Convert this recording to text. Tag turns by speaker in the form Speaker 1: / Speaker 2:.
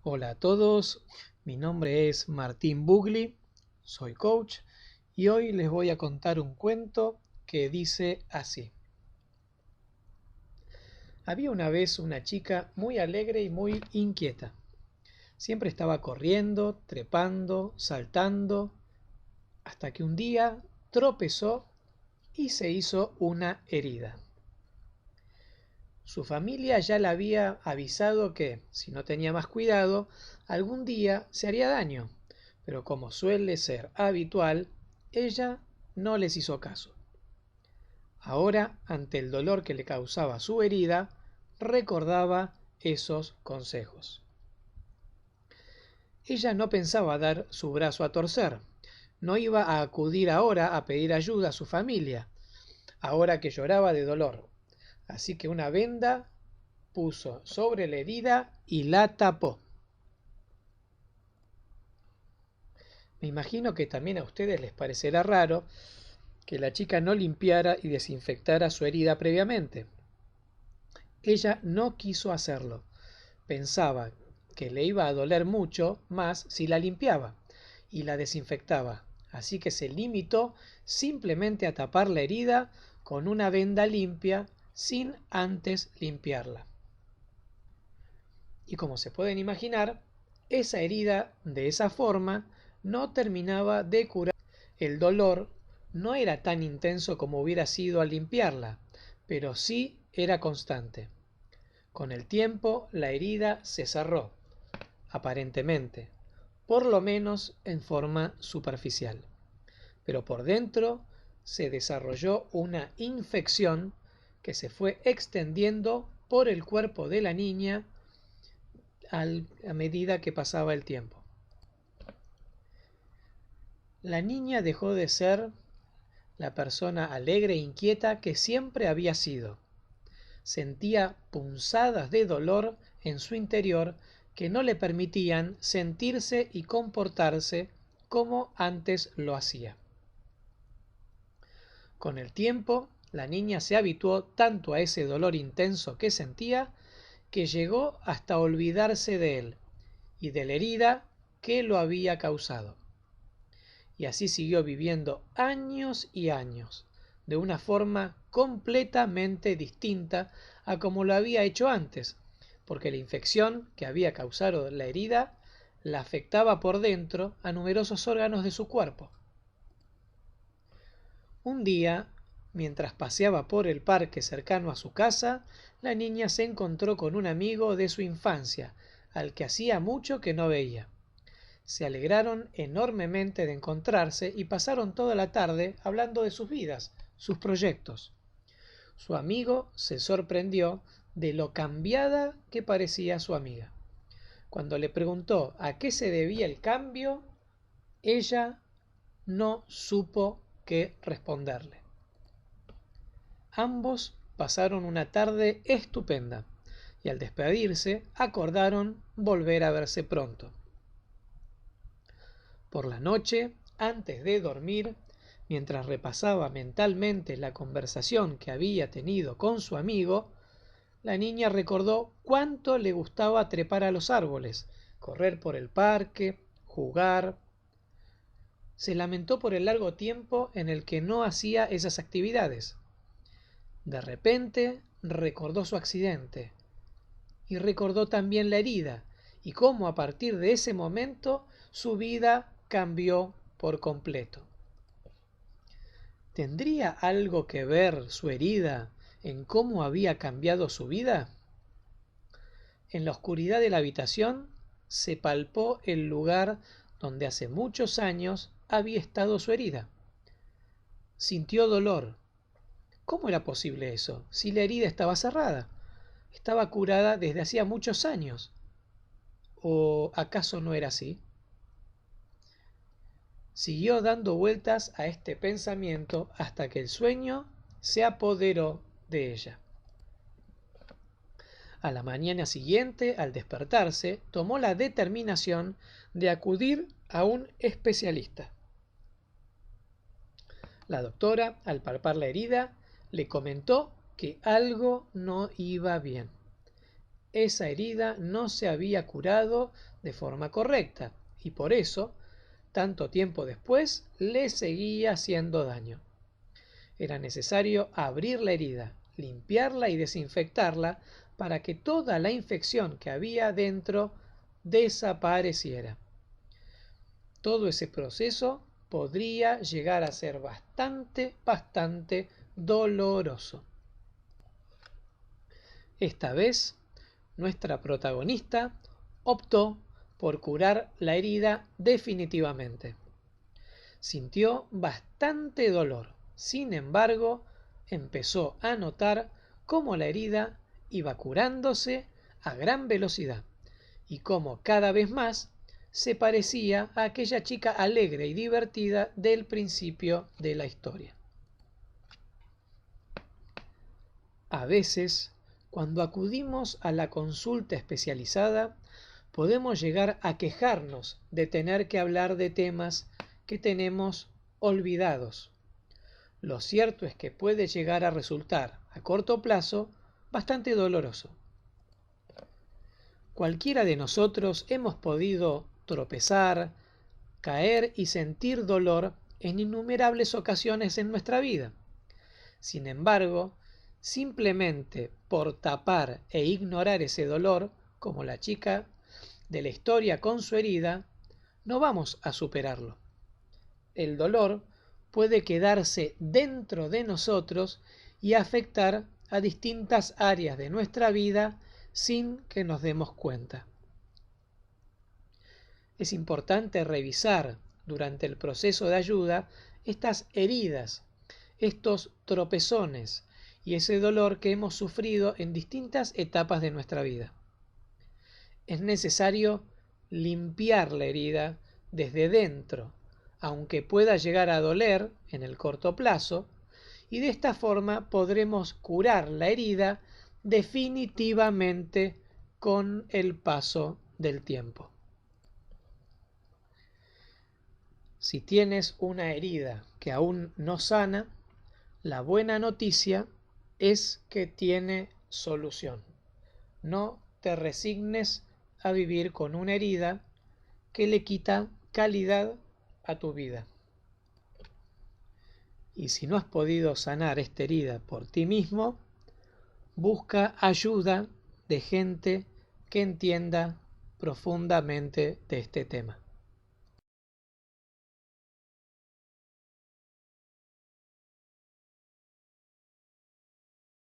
Speaker 1: Hola a todos, mi nombre es Martín Bugli, soy coach y hoy les voy a contar un cuento que dice así. Había una vez una chica muy alegre y muy inquieta. Siempre estaba corriendo, trepando, saltando, hasta que un día tropezó y se hizo una herida. Su familia ya le había avisado que, si no tenía más cuidado, algún día se haría daño, pero como suele ser habitual, ella no les hizo caso. Ahora, ante el dolor que le causaba su herida, recordaba esos consejos. Ella no pensaba dar su brazo a torcer, no iba a acudir ahora a pedir ayuda a su familia, ahora que lloraba de dolor. Así que una venda puso sobre la herida y la tapó. Me imagino que también a ustedes les parecerá raro que la chica no limpiara y desinfectara su herida previamente. Ella no quiso hacerlo. Pensaba que le iba a doler mucho más si la limpiaba y la desinfectaba. Así que se limitó simplemente a tapar la herida con una venda limpia sin antes limpiarla. Y como se pueden imaginar, esa herida de esa forma no terminaba de curar. El dolor no era tan intenso como hubiera sido al limpiarla, pero sí era constante. Con el tiempo la herida se cerró, aparentemente, por lo menos en forma superficial. Pero por dentro se desarrolló una infección que se fue extendiendo por el cuerpo de la niña a medida que pasaba el tiempo. La niña dejó de ser la persona alegre e inquieta que siempre había sido. Sentía punzadas de dolor en su interior que no le permitían sentirse y comportarse como antes lo hacía. Con el tiempo, la niña se habituó tanto a ese dolor intenso que sentía que llegó hasta olvidarse de él y de la herida que lo había causado. Y así siguió viviendo años y años, de una forma completamente distinta a como lo había hecho antes, porque la infección que había causado la herida la afectaba por dentro a numerosos órganos de su cuerpo. Un día, mientras paseaba por el parque cercano a su casa, la niña se encontró con un amigo de su infancia, al que hacía mucho que no veía. Se alegraron enormemente de encontrarse y pasaron toda la tarde hablando de sus vidas, sus proyectos. Su amigo se sorprendió de lo cambiada que parecía su amiga. Cuando le preguntó a qué se debía el cambio, ella no supo qué responderle. Ambos pasaron una tarde estupenda y al despedirse acordaron volver a verse pronto. Por la noche, antes de dormir, mientras repasaba mentalmente la conversación que había tenido con su amigo, la niña recordó cuánto le gustaba trepar a los árboles, correr por el parque, jugar. Se lamentó por el largo tiempo en el que no hacía esas actividades. De repente recordó su accidente y recordó también la herida y cómo a partir de ese momento su vida cambió por completo. ¿Tendría algo que ver su herida en cómo había cambiado su vida? En la oscuridad de la habitación se palpó el lugar donde hace muchos años había estado su herida. Sintió dolor. ¿Cómo era posible eso, si la herida estaba cerrada? Estaba curada desde hacía muchos años. ¿O acaso no era así? Siguió dando vueltas a este pensamiento hasta que el sueño se apoderó de ella. A la mañana siguiente, al despertarse, tomó la determinación de acudir a un especialista. La doctora, al palpar la herida, le comentó que algo no iba bien. esa herida no se había curado de forma correcta y por eso, tanto tiempo después, le seguía haciendo daño. Era necesario abrir la herida, limpiarla y desinfectarla para que toda la infección que había dentro desapareciera. Todo ese proceso podría llegar a ser bastante doloroso. Esta vez, nuestra protagonista optó por curar la herida definitivamente. Sintió bastante dolor, sin embargo, empezó a notar cómo la herida iba curándose a gran velocidad y cómo cada vez más se parecía a aquella chica alegre y divertida del principio de la historia. A veces, cuando acudimos a la consulta especializada, podemos llegar a quejarnos de tener que hablar de temas que tenemos olvidados. Lo cierto es que puede llegar a resultar, a corto plazo, bastante doloroso. Cualquiera de nosotros hemos podido tropezar, caer y sentir dolor en innumerables ocasiones en nuestra vida. Sin embargo, simplemente por tapar e ignorar ese dolor, como la chica de la historia con su herida, no vamos a superarlo. El dolor puede quedarse dentro de nosotros y afectar a distintas áreas de nuestra vida sin que nos demos cuenta. Es importante revisar durante el proceso de ayuda estas heridas, estos tropezones y ese dolor que hemos sufrido en distintas etapas de nuestra vida. Es necesario limpiar la herida desde dentro, aunque pueda llegar a doler en el corto plazo, y de esta forma podremos curar la herida definitivamente con el paso del tiempo. Si tienes una herida que aún no sana, la buena noticia es que tiene solución. No te resignes a vivir con una herida que le quita calidad a tu vida. Y si no has podido sanar esta herida por ti mismo, busca ayuda de gente que entienda profundamente de este tema.